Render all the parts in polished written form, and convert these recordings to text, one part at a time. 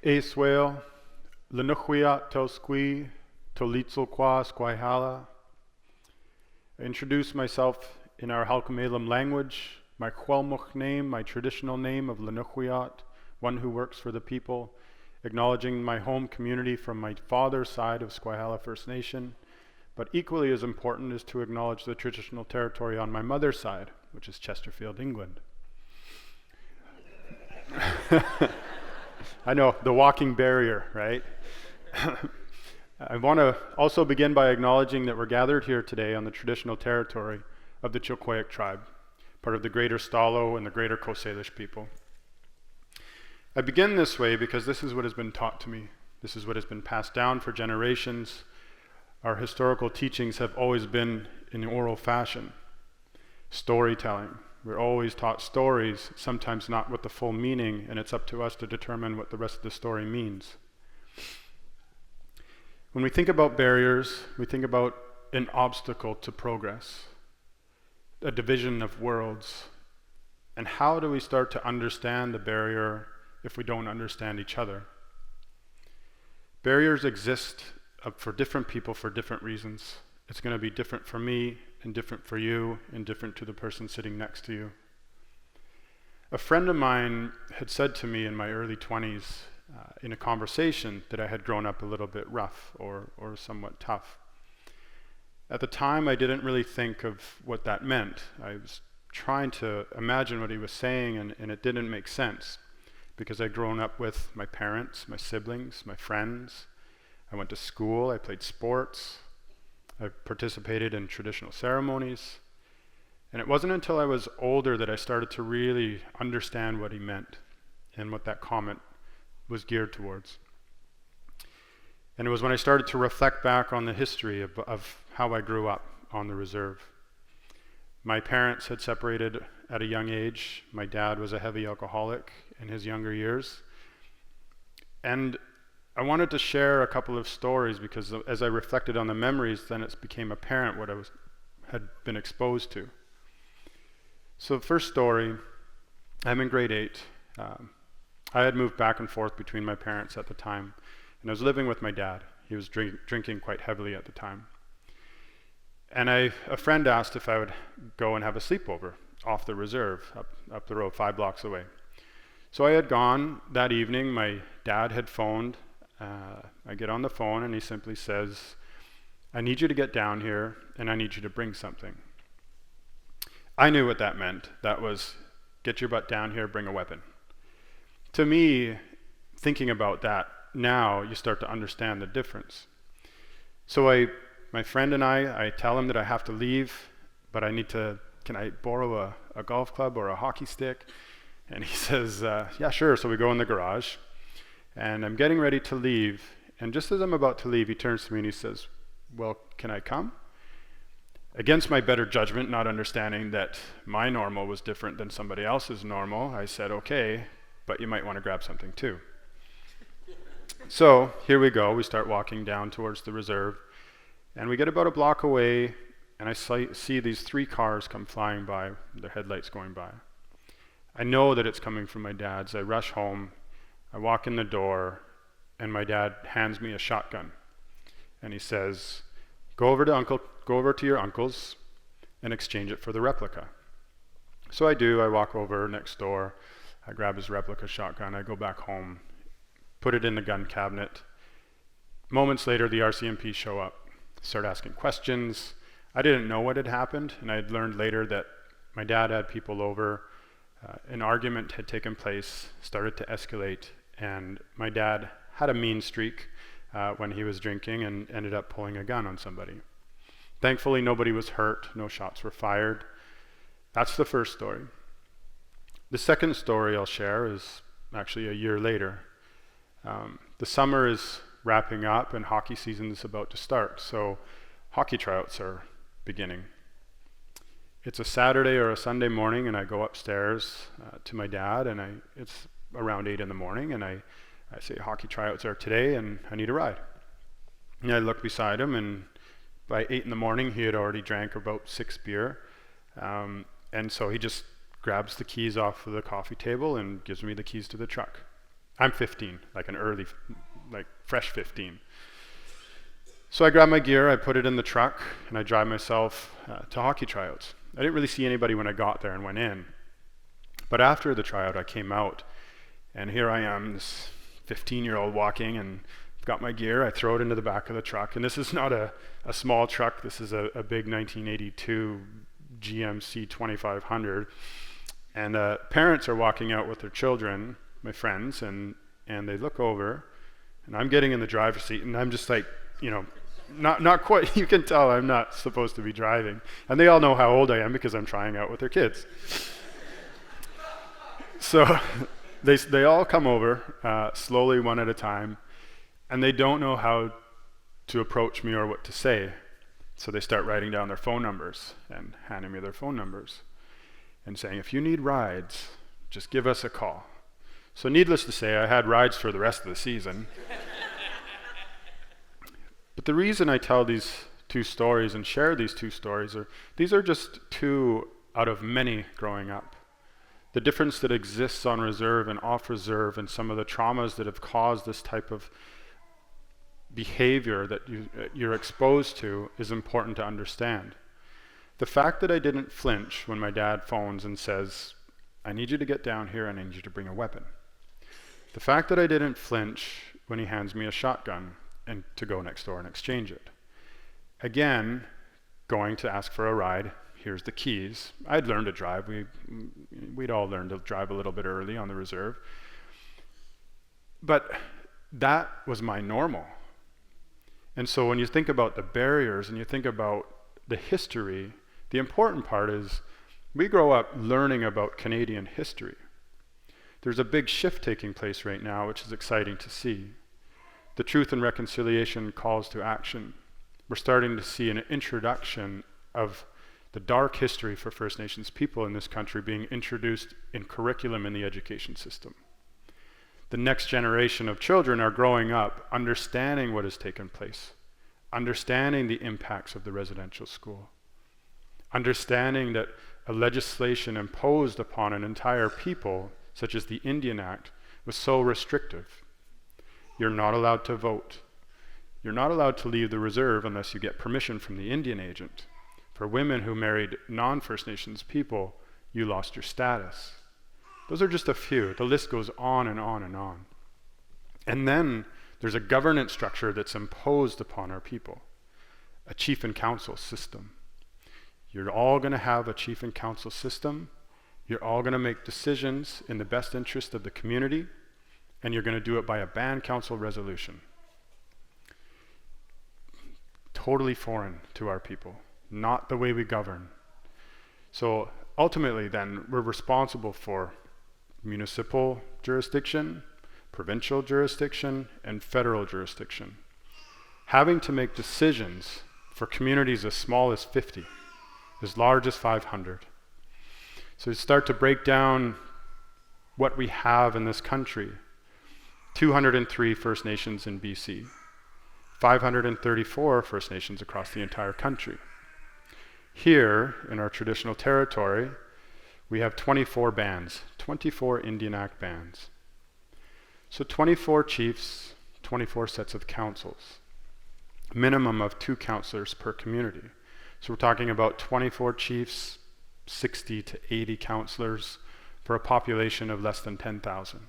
Eswale, Lenuchiat Tosqui, Tolitzulqua Squaihala. I introduce myself in our Halkomelem language, my Huelmuch name, my traditional name of Lenuchiat, one who works for the people, acknowledging my home community from my father's side of Squaihala First Nation, but equally as important is to acknowledge the traditional territory on my mother's side, which is Chesterfield, England. I know, the walking barrier, right? I want to also begin by acknowledging that we're gathered here today on the traditional territory of the Chilkoyak tribe, part of the greater Stalo and the greater Coast Salish people. I begin this way because this is what has been taught to me. This is what has been passed down for generations. Our historical teachings have always been in oral fashion, storytelling. We're always taught stories, sometimes not with the full meaning, and it's up to us to determine what the rest of the story means. When we think about barriers, we think about an obstacle to progress, a division of worlds. And how do we start to understand the barrier if we don't understand each other? Barriers exist for different people for different reasons. It's going to be different for me, and different for you, and different to the person sitting next to you. A friend of mine had said to me in my early 20s, in a conversation, that I had grown up a little bit rough or somewhat tough. At the time, I didn't really think of what that meant. I was trying to imagine what he was saying, and it didn't make sense, because I'd grown up with my parents, my siblings, my friends. I went to school, I played sports, I participated in traditional ceremonies, and it wasn't until I was older that I started to really understand what he meant and what that comment was geared towards. And it was when I started to reflect back on the history of how I grew up on the reserve. My parents had separated at a young age. My dad was a heavy alcoholic in his younger years. And I wanted to share a couple of stories because as I reflected on the memories, then it became apparent what I had been exposed to. So the first story, I'm in grade 8. I had moved back and forth between my parents at the time, and I was living with my dad. He was drinking quite heavily at the time. And a friend asked if I would go and have a sleepover off the reserve, up the road, 5 blocks away. So I had gone that evening. My dad had phoned. I get on the phone and he simply says, "I need you to get down here and I need you to bring something." I knew what that meant. That was, get your butt down here, bring a weapon. To me, thinking about that now, you start to understand the difference. So my friend and I tell him that I have to leave, but can I borrow a golf club or a hockey stick? And he says, yeah, sure. So we go in the garage, and I'm getting ready to leave. And just as I'm about to leave, he turns to me and he says, "Well, can I come?" Against my better judgment, not understanding that my normal was different than somebody else's normal, I said, "Okay, but you might want to grab something too." So here we go. We start walking down towards the reserve, and we get about a block away, and I see these 3 cars come flying by, their headlights going by. I know that it's coming from my dad's. I rush home. I walk in the door, and my dad hands me a shotgun, and he says, go over to your uncle's and exchange it for the replica." So I do. I walk over next door. I grab his replica shotgun. I go back home, put it in the gun cabinet. Moments later, the RCMP show up, start asking questions. I didn't know what had happened, and I had learned later that my dad had people over. An argument had taken place, started to escalate, and my dad had a mean streak when he was drinking and ended up pulling a gun on somebody. Thankfully, nobody was hurt, no shots were fired. That's the first story. The second story I'll share is actually a year later. The summer is wrapping up and hockey season is about to start, so hockey tryouts are beginning. It's a Saturday or a Sunday morning, and I go upstairs to my dad, and it's around 8 in the morning, and I say, "Hockey tryouts are today, and I need a ride." And I look beside him, and by 8 in the morning, he had already drank about 6 beer, and so he just grabs the keys off of the coffee table and gives me the keys to the truck. I'm 15, like an early, like fresh 15. So I grab my gear, I put it in the truck, and I drive myself to hockey tryouts. I didn't really see anybody when I got there and went in. But after the tryout, I came out, and here I am, this 15-year-old walking, and I've got my gear, I throw it into the back of the truck, and this is not a small truck, this is a big 1982 GMC 2500, and parents are walking out with their children, my friends, and they look over, and I'm getting in the driver's seat, and I'm just like, not quite, you can tell I'm not supposed to be driving. And they all know how old I am because I'm trying out with their kids. So they all come over, slowly one at a time, and they don't know how to approach me or what to say. So they start writing down their phone numbers and handing me their phone numbers and saying, if you need rides, just give us a call. So needless to say, I had rides for the rest of the season. But the reason I tell these two stories and share these two stories these are just two out of many growing up. The difference that exists on reserve and off reserve and some of the traumas that have caused this type of behavior that you're exposed to is important to understand. The fact that I didn't flinch when my dad phones and says, I need you to get down here and I need you to bring a weapon. The fact that I didn't flinch when he hands me a shotgun and to go next door and exchange it. Again, going to ask for a ride, here's the keys. I'd learned to drive. We'd all learned to drive a little bit early on the reserve. But that was my normal. And so when you think about the barriers and you think about the history, the important part is we grow up learning about Canadian history. There's a big shift taking place right now, which is exciting to see. The Truth and Reconciliation calls to action. We're starting to see an introduction of the dark history for First Nations people in this country being introduced in curriculum in the education system. The next generation of children are growing up understanding what has taken place, understanding the impacts of the residential school, understanding that a legislation imposed upon an entire people, such as the Indian Act, was so restrictive. You're not allowed to vote. You're not allowed to leave the reserve unless you get permission from the Indian agent. For women who married non-First Nations people, you lost your status. Those are just a few. The list goes on and on and on. And then there's a governance structure that's imposed upon our people, a chief and council system. You're all going to have a chief and council system. You're all going to make decisions in the best interest of the community, and you're going to do it by a band council resolution. Totally foreign to our people, not the way we govern. So ultimately then, we're responsible for municipal jurisdiction, provincial jurisdiction, and federal jurisdiction. Having to make decisions for communities as small as 50, as large as 500. So you start to break down what we have in this country. 203 First Nations in BC, 534 First Nations across the entire country. Here, in our traditional territory, we have 24 bands, 24 Indian Act bands. So 24 chiefs, 24 sets of councils, minimum of 2 councillors per community. So we're talking about 24 chiefs, 60 to 80 councillors for a population of less than 10,000.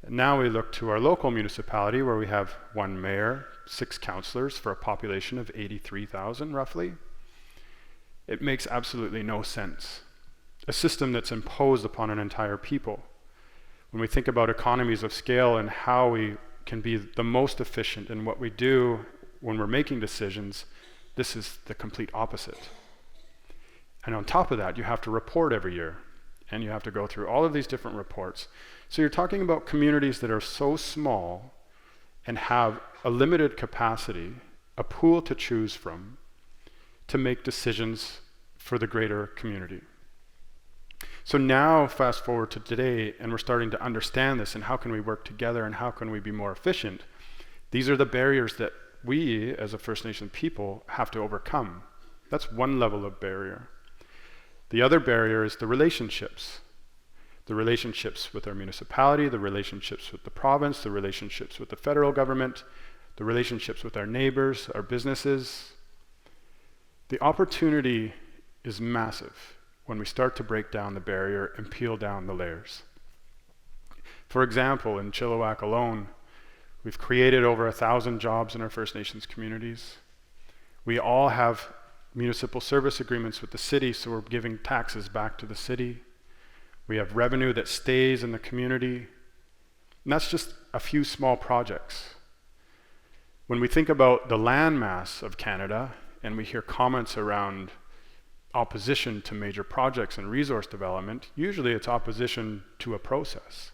Now we look to our local municipality where we have 1 mayor, 6 councillors for a population of 83,000 roughly. It makes absolutely no sense. A system that's imposed upon an entire people. When we think about economies of scale and how we can be the most efficient in what we do when we're making decisions, this is the complete opposite. And on top of that, you have to report every year. And you have to go through all of these different reports. So you're talking about communities that are so small and have a limited capacity, a pool to choose from, to make decisions for the greater community. So now, fast forward to today, and we're starting to understand this, and how can we work together, and how can we be more efficient? These are the barriers that we, as a First Nation people, have to overcome. That's one level of barrier. The other barrier is the relationships. The relationships with our municipality, the relationships with the province, the relationships with the federal government, the relationships with our neighbors, our businesses. The opportunity is massive when we start to break down the barrier and peel down the layers. For example, in Chilliwack alone, we've created over 1,000 jobs in our First Nations communities. We all have municipal service agreements with the city, so we're giving taxes back to the city. We have revenue that stays in the community. And that's just a few small projects. When we think about the landmass of Canada, and we hear comments around opposition to major projects and resource development, usually it's opposition to a process.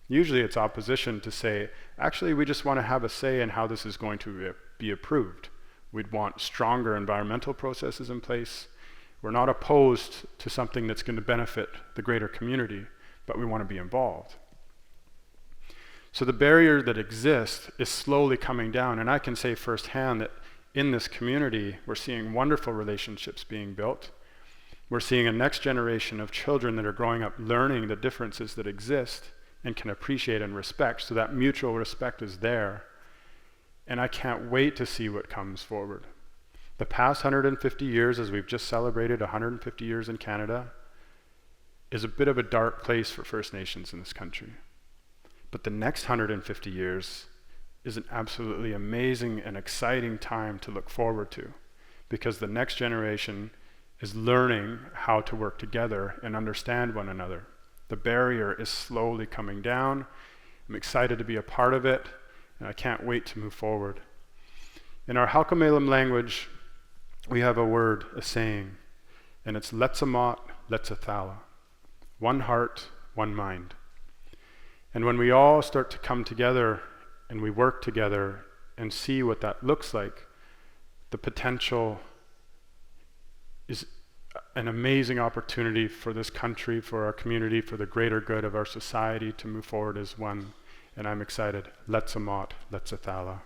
Usually it's opposition to say, actually we just want to have a say in how this is going to be approved. We'd want stronger environmental processes in place. We're not opposed to something that's going to benefit the greater community, but we want to be involved. So the barrier that exists is slowly coming down, and I can say firsthand that in this community, we're seeing wonderful relationships being built. We're seeing a next generation of children that are growing up learning the differences that exist and can appreciate and respect, so that mutual respect is there. And I can't wait to see what comes forward. The past 150 years, as we've just celebrated 150 years in Canada, is a bit of a dark place for First Nations in this country. But the next 150 years is an absolutely amazing and exciting time to look forward to, because the next generation is learning how to work together and understand one another. The barrier is slowly coming down. I'm excited to be a part of it, and I can't wait to move forward. In our Halkomelem language, we have a word, a saying, and it's Letsamot, Letsathala. One heart, one mind. And when we all start to come together and we work together and see what that looks like, the potential is an amazing opportunity for this country, for our community, for the greater good of our society to move forward as one. And I'm excited. Letsamot, Letsathala.